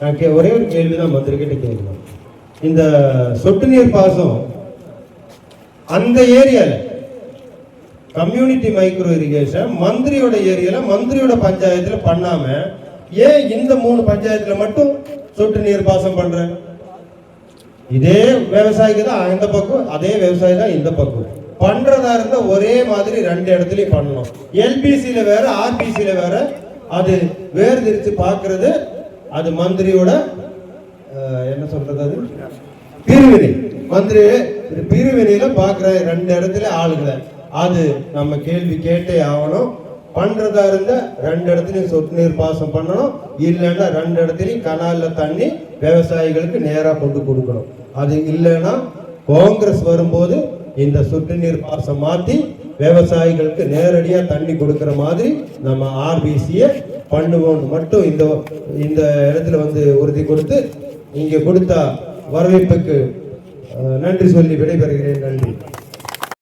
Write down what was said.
ஒரே ஒரு கேள்விதான் மந்திரிகிட்ட கேட்கணும். இந்த சொட்டு நீர் பாசனம் அந்த ஏரியால கம்யூனிட்டி மைக்ரோ இரிகேஷன் மந்திரியோட ஏரியால மந்திரியோட பஞ்சாயத்துல பண்ணாம ஏன் இந்த 3 பஞ்சாயத்துல மட்டும் சொட்டு நீர் பாசனம் பண்ற? இதே விவசாயிக்கு தான் இந்த பக்கம், அதே விவசாயி தான் இந்த பக்கம். பண்றதா இருந்தா ஒரே மாதிரி 2 இடத்துலயும் பண்ணணும். எல்பிசியில வேற ஆர்பிசியில வேற அது வேர்திரிச்சு பாக்குறது அது மந்திரியோட என்ன சொல்றது, அது பிரிவினை. மந்திரி பிரிவினையில பாக்குற 2 இடத்துல ஆளுகளை அது நம்ம கேள்வி கேட்டே ஆகணும். பண்றதா இருந்தா 2 இடத்துலயும் சொட்டு நீர் பாசனம் பண்ணணும். இல்லைன்னா 2 இடத்துலயும் கனால்ல தண்ணி விவசாயிகளுக்கு நேரா கொண்டு கொடுக்கணும். அது இல்லைன்னா காங்கிரஸ் வரும்போது இந்த சொட்டு நீர் பாசனம் மாத்தி விவசாயிகளுக்கு நேரடியா தண்ணி கொடுக்கிற மாதிரி நம்ம ஆர்பிசியை பண்ணுவோம் மட்டும் இந்த இடத்துல உறுதி கொடுத்து இங்க கொடுத்த வரவேற்புக்கு நன்றி சொல்லி விடைபெறுகிறேன். நன்றி.